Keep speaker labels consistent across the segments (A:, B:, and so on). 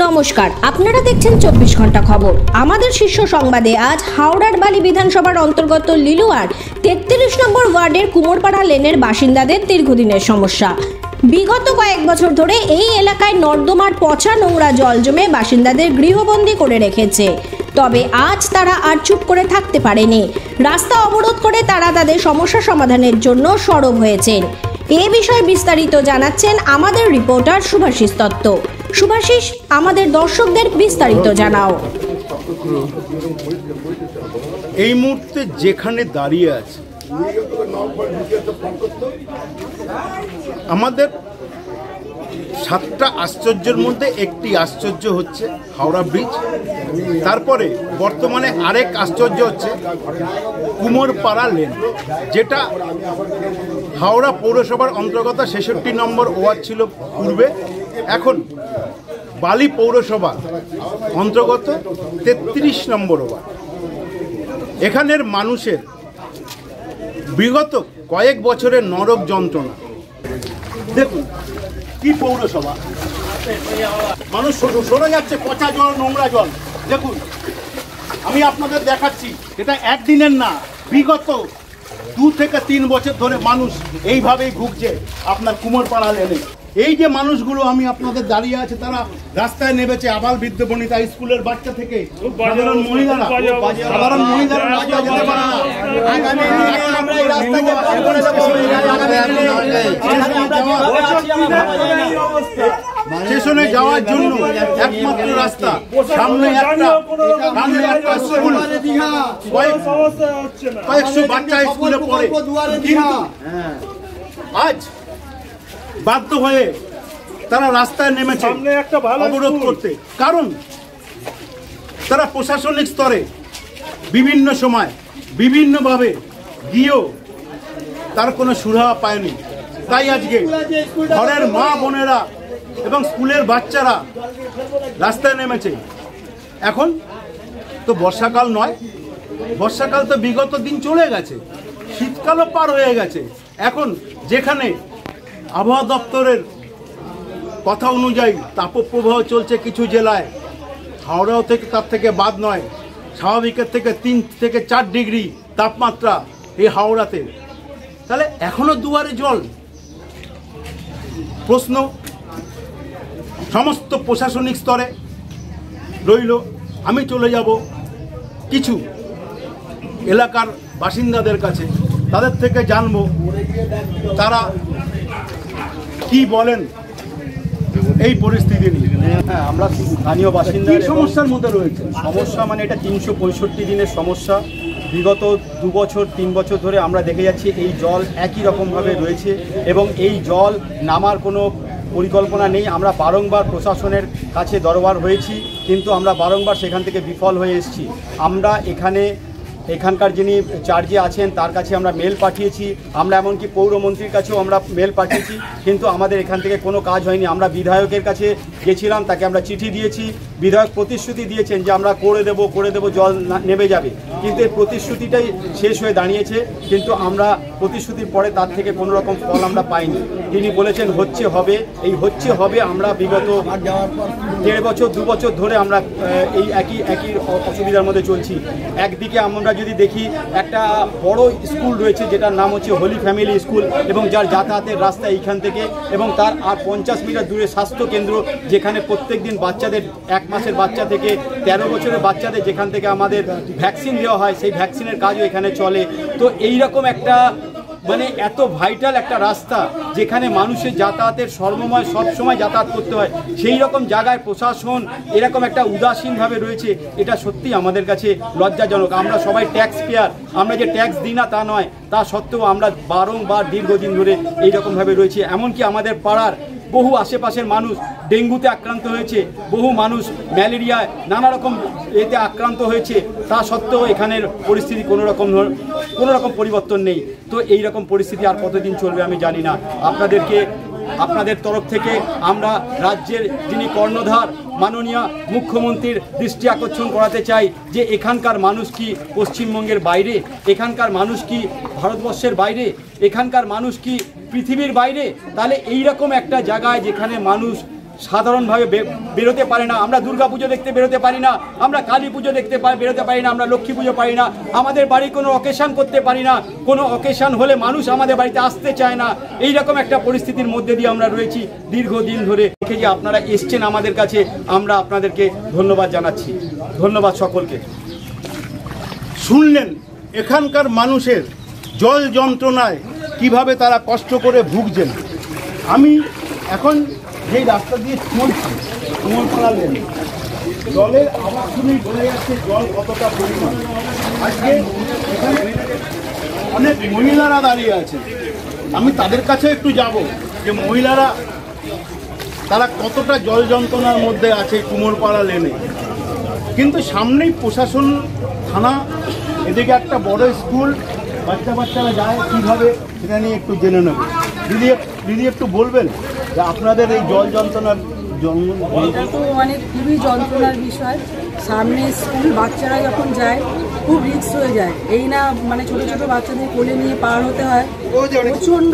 A: নমস্কার, আপনারা দেখছেন 24 ঘন্টা খবর। আমাদের শীর্ষ সংবাদে আজ হাওড়ার বালি বিধানসভার অন্তর্গত লিলুয়ার 33 নম্বর ওয়ার্ডের কুমোরপাড়া লেনের বাসিন্দাদের দীর্ঘদিনের সমস্যা। বিগত কয়েক বছর ধরে এই এলাকায় নর্দমার পচা নোংরা জল জমে বাসিন্দাদের গৃহবন্দী করে রেখেছে। তবে আজ তারা আর চুপ করে থাকতে পারেনি। রাস্তা অবরোধ করে তারা তাদের সমস্যা সমাধানের জন্য সরব হয়েছেন। এ বিষয়ে বিস্তারিত জানাচ্ছেন আমাদের রিপোর্টার শুভাশিস দত্ত। শুভাশিস, আমাদের দর্শকদের বিস্তারিত জানাও।
B: এই মুহূর্তে যেখানে দাঁড়িয়ে আছে আমাদের 7টা আশ্চর্যের মধ্যে একটি আশ্চর্য হচ্ছে হাওড়া ব্রিজ। তারপরে বর্তমানে আরেক আশ্চর্য হচ্ছে কুমোরপাড়া লেন, যেটা হাওড়া পৌরসভার অন্তর্গত 66 নম্বর ওয়ার্ড ছিল পূর্বে, এখন বালি পৌরসভা অন্তর্গত 33 নম্বর ওয়ার্ড। এখানের মানুষের বিগত কয়েক বছরের নরক যন্ত্রণা দেখুন। কি পৌরসভা, মানুষ সরে যাচ্ছে, পচা জল, নোংরা জল। দেখুন, আমি আপনাদের দেখাচ্ছি, এটা একদিনের না, বিগত 2 থেকে 3 বছর ধরে মানুষ এইভাবেই ভুগছে আপনার কুমোরপাড়া লেনে। এই যে মানুষগুলো আমি আপনাদের দাঁড়িয়ে আছে, তারা রাস্তায় নেমেছে, আবাল বৃদ্ধ বনিতা, স্কুলের বাচ্চা থেকে সাধারণ মহিলারা রাস্তায় যেতে পারে না। স্টেশনে যাওয়ার জন্য একমাত্র রাস্তা সামনে একটা স্কুল, কয়েকশো বাচ্চা স্কুলে পড়ে, কিন্তু আজ বাধ্য হয়ে তারা রাস্তায় নেমেছে অবরোধ করতে। কারণ তারা প্রশাসনিক স্তরে বিভিন্ন সময় বিভিন্নভাবে গিয়েও তার কোনো সুরাহা পায়নি। তাই আজকে ঘরের মা বোনেরা এবং স্কুলের বাচ্চারা রাস্তায় নেমেছে। এখন তো বর্ষাকাল নয়, বর্ষাকাল তো বিগত দিন চলে গেছে, শীতকালও পার হয়ে গেছে। এখন যেখানে আবহাওয়া দপ্তরের কথা অনুযায়ী তাপপ্রবাহ চলছে কিছু জেলায়, হাওড়াও থেকে তার থেকে বাদ নয়, স্বাভাবিকের থেকে 3 থেকে 4 ডিগ্রি তাপমাত্রা এই হাওড়াতে। তাহলে এখনো দুয়ারে জল। প্রশ্ন সমস্ত প্রশাসনিক স্তরে রইল। আমি চলে যাব কিছু এলাকার বাসিন্দাদের কাছে, তাদের থেকে জানবো তারা কি বলেন এই পরিস্থিতি নিয়ে।
C: হ্যাঁ, আমরা স্থানীয় বাসিন্দা
B: সমস্যার মধ্যে রয়েছে।
C: সমস্যা মানে এটা 365 দিনের সমস্যা। বিগত 2 বছর 3 বছর ধরে আমরা দেখে যাচ্ছি এই জল একই রকমভাবে রয়েছে এবং এই জল নামার কোনো পরিকল্পনা নেই। আমরা বারংবার প্রশাসনের কাছে দরবার হয়েছি, কিন্তু আমরা বারংবার সেখান থেকে বিফল হয়ে এসেছি। আমরা এখানকার যিনি চার্জে আছেন তার কাছে আমরা মেল পাঠিয়েছি, আমরা এমনকি পৌরমন্ত্রীর কাছেও আমরা মেল পাঠিয়েছি, কিন্তু আমাদের এখান থেকে কোনো কাজ হয়নি। আমরা বিধায়কের কাছে গেছিলাম, তাকে আমরা চিঠি দিয়েছি। বিধায়ক প্রতিশ্রুতি দিয়েছেন যে আমরা করে দেব, জল নেমে যাবে, কিন্তু এই প্রতিশ্রুতিটাই শেষ হয়ে দাঁড়িয়েছে। কিন্তু আমরা প্রতিশ্রুতির পরে তার থেকে কোনো রকম ফল আমরা পাইনি। তিনি বলেছেন হচ্ছে হবে। আমরা বিগত 1.5 বছর 2 বছর ধরে আমরা এই একই অসুবিধার মধ্যে চলছি। একদিকে আমরা যদি দেখি একটা বড় স্কুল রয়েছে যেটার নাম হচ্ছে হোলি ফ্যামিলি স্কুল, এবং যার যাতায়াতের রাস্তা এইখান থেকে, এবং তার আর 50 মিটার দূরে স্বাস্থ্য কেন্দ্র, যেখানে প্রত্যেক দিন বাচ্চাদের 1 মাসের বাচ্চা থেকে 13 বছরের বাচ্চাদের যেখান থেকে আমাদের ভ্যাকসিন দেওয়া হয়, সেই ভ্যাকসিনের কাজও এখানে চলে। তো এইরকম একটা মানে এত ভাইটাল একটা রাস্তা, যেখানে মানুষের যাতায়াতের সর্বময় সবসময় যাতায়াত করতে হয়, সেই রকম জায়গায় প্রশাসন এরকম একটা উদাসীনভাবে রয়েছে। এটা সত্যি আমাদের কাছে লজ্জাজনক। আমরা সবাই ট্যাক্স পেয়ার, আমরা যে ট্যাক্স দিই না তা নয়, তা সত্ত্বেও আমরা বারংবার দীর্ঘদিন ধরে এইরকমভাবে রয়েছে। এমনকি আমাদের পাড়ার বহু আশেপাশের মানুষ ডেঙ্গুতে আক্রান্ত হয়েছে, বহু মানুষ ম্যালেরিয়ায় নানা রকম এতে আক্রান্ত হয়েছে, তা সত্ত্বেও এখানের পরিস্থিতি কোনো রকম পরিবর্তন নেই। তো এই রকম পরিস্থিতি আর কতদিন চলবে আমি জানি না। আপনাদের তরফ থেকে আমরা রাজ্যের যিনি কর্ণধার মাননীয় মুখ্যমন্ত্রীর দৃষ্টি আকর্ষণ করাতে চাই যে এখানকার মানুষ কি পশ্চিমবঙ্গের বাইরে, এখানকার মানুষ কি ভারতবর্ষের বাইরে, এখানকার মানুষ কি পৃথিবীর বাইরে। তাহলে এই রকম একটা জায়গায় যেখানে মানুষ সাধারণভাবে বেরোতে পারে না। আমরা দুর্গা পুজো দেখতে বেরোতে পারি না, আমরা কালী পুজো দেখতে বেরোতে পারি না, আমরা লক্ষ্মী পুজো পারি না, আমাদের বাড়ি কোনো অকেশন করতে পারি না, কোনো অকেশন হলে মানুষ আমাদের বাড়িতে আসতে চায় না। এইরকম একটা পরিস্থিতির মধ্যে দিয়ে আমরা রয়েছি দীর্ঘদিন ধরে। দেখে যে আপনারা এসছেন আমাদের কাছে, আমরা আপনাদেরকে ধন্যবাদ জানাচ্ছি। ধন্যবাদ সকলকে।
B: শুনলেন এখানকার মানুষের জল যন্ত্রণায় কিভাবে তারা কষ্ট করে ভুগছেন। আমি এখন যেই রাস্তা দিয়ে চলছি কুমোরপাড়া লেন, জলের আওয়াজ শুনেই বোঝা যাচ্ছে জল কতটা পরিমাণ। আজকে এখানে অনেক মহিলারা দাঁড়িয়ে আছে, আমি তাদের কাছে একটু যাব যে মহিলারা তারা কতটা জল যন্ত্রণার মধ্যে আছে কুমোরপাড়া লেনে। কিন্তু সামনেই প্রশাসন থানা, এদিকে একটা বড় স্কুল, বাচ্চারা যায় কীভাবে সেটা নিয়ে একটু জেনে নেব। দিদি একটু বলবেন যে আপনাদের এই জল যন্ত্রণার
D: এটা তো খুবই যন্ত্রণার বিষয়। সামনে স্কুল, বাচ্চারা যখন যায় খুব রিস্ক হয়ে যায়। এই না ছোট ছোট বাচ্চাদের কোলে নিয়ে পার হতে হয়, প্রচণ্ড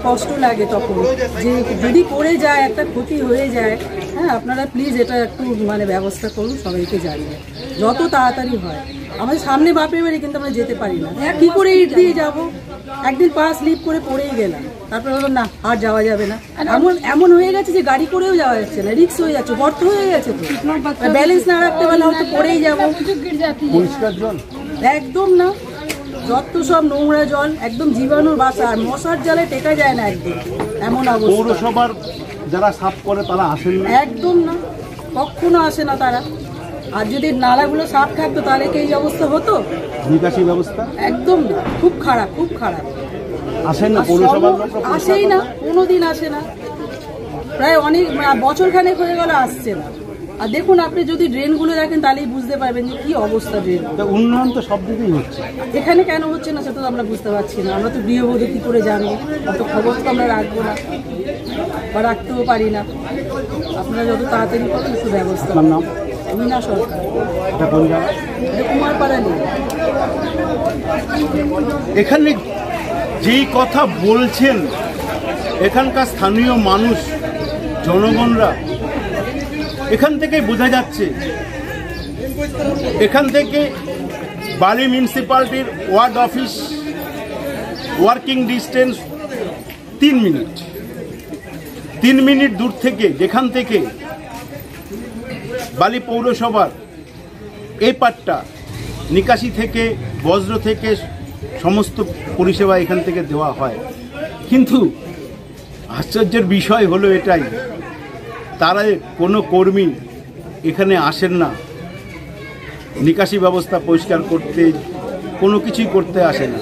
D: কষ্ট লাগে তখন, যে যদি পড়ে যায় একটা ক্ষতি হয়ে যায়। হ্যাঁ, আপনারা প্লিজ এটা একটু ব্যবস্থা করুন, সবাইকে জানিয়ে যত তাড়াতাড়ি হয়। আমাদের সামনে বাপের বাড়ি, কিন্তু আমরা যেতে পারি না, কী করে ইট দিয়ে যাবো। একদিন পা স্লিপ করে পড়েই গেলাম, তারপরে বললাম না আর যাওয়া যাবে না। এমন হয়ে গেছে যে গাড়ি করেও যাওয়া যাচ্ছে না, রিস্ক হয়ে যাচ্ছে, গর্ত হয়ে গেছে, তো ব্যালেন্স না রাখতে পারলে হয়তো পড়েই যাবো।
B: পরিষ্কার জল
D: একদম না, যত সব নোংরা জল, একদম জীবাণুর বাসা, আর মশার জলে টেকা যায় না একদম, এমন অবস্থা।
B: পৌরসভার যারা সাফ করে তারা আসেন না,
D: একদম না, কখনো আসে না তারা। আর যদি নালাগুলো সাফ থাকতো তাহলে কি এই অবস্থা হতো?
B: নিকাশি ব্যবস্থা
D: একদম না, খুব খারাপ, খুব খারাপ।
B: আসেন না পৌরসভার লোক,
D: আসেই না, কোনোদিন আসে না, প্রায় অনেক বছরখানেক হয়ে গেল আসছে না। আর দেখুন, আপনি যদি ড্রেনগুলো দেখেন তাহলেই বুঝতে পারবেন যে কি অবস্থা ড্রেন।
B: উন্নয়ন তো সব দিকেই হচ্ছে,
D: এখানে কেন হচ্ছে না সেটা তো আমরা বুঝতে পারছি না। আমরা তো গৃহবধূ কি করে জানবো? অত খবর তো আমরা রাখবো না বা রাখতেও পারি না। আপনারা যত তাড়াতাড়ি করেন একটু ব্যবস্থা।
B: আপনার নাম?
D: মিনা সরকার,
B: এটা কোন জায়গা?
D: কুমারপাড়া নেই।
B: এখানে যেই কথা বলছেন এখানকার স্থানীয় মানুষ, জনগণরা, এখান থেকে বোঝা যাচ্ছে এখান থেকে বালি মিউনিসিপ্যালিটির ward office working distance 3 minute. 3 minute দূর থেকে, যেখান থেকে বালি পৌরসভার এই পাটটা নিকাশি থেকে, বজ্র থেকে সমস্ত পরিষেবা এখান থেকে দেওয়া হয়। কিন্তু আশ্চর্যের বিষয় হলো এটাই, তারা কোনো কর্মী এখানে আসেন না, নিকাশি ব্যবস্থা পরিষ্কার করতে, কোনো কিছুই করতে আসে না।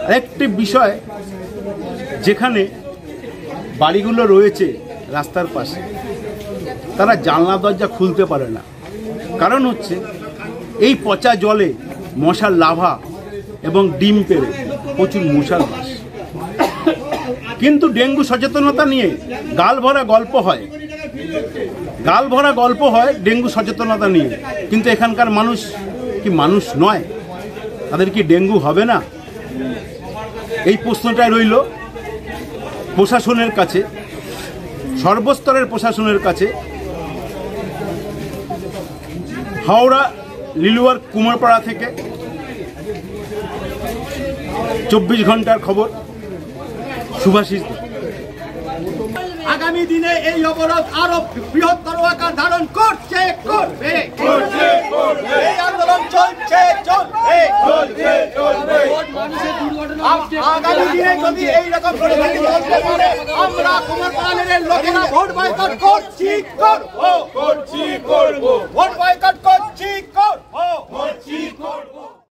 B: আরেকটি বিষয়, যেখানে বাড়িগুলো রয়েছে রাস্তার পাশে, তারা জানলা দরজা খুলতে পারে না। কারণ হচ্ছে এই পচা জলে মশার লাভা এবং ডিম পেড়ে প্রচুর মশার বাস। কিন্তু ডেঙ্গু সচেতনতা নিয়ে গাল ভরা গল্প হয় ডেঙ্গু সচেতনতা নিয়ে, কিন্তু এখানকার মানুষ কি মানুষ নয়? তাদের কি ডেঙ্গু হবে না? এই প্রশ্নটাই রইল প্রশাসনের কাছে, সর্বস্তরের প্রশাসনের কাছে। হাওড়া লিলুয়ার কুমোরপাড়া থেকে 24 ঘন্টার খবর, শুভাশিস।
C: আগামী দিনে এই অবরোধ আরো বৃহত্তর আকার ধারণ করবে। এই আন্দোলন চলছে। আগামী দিনে যদি এইরকম পরিস্থিতি চলতে পারে, আমরা কুমোরপাড়া লেনের লোকেরা ভোট বয়কট করছি।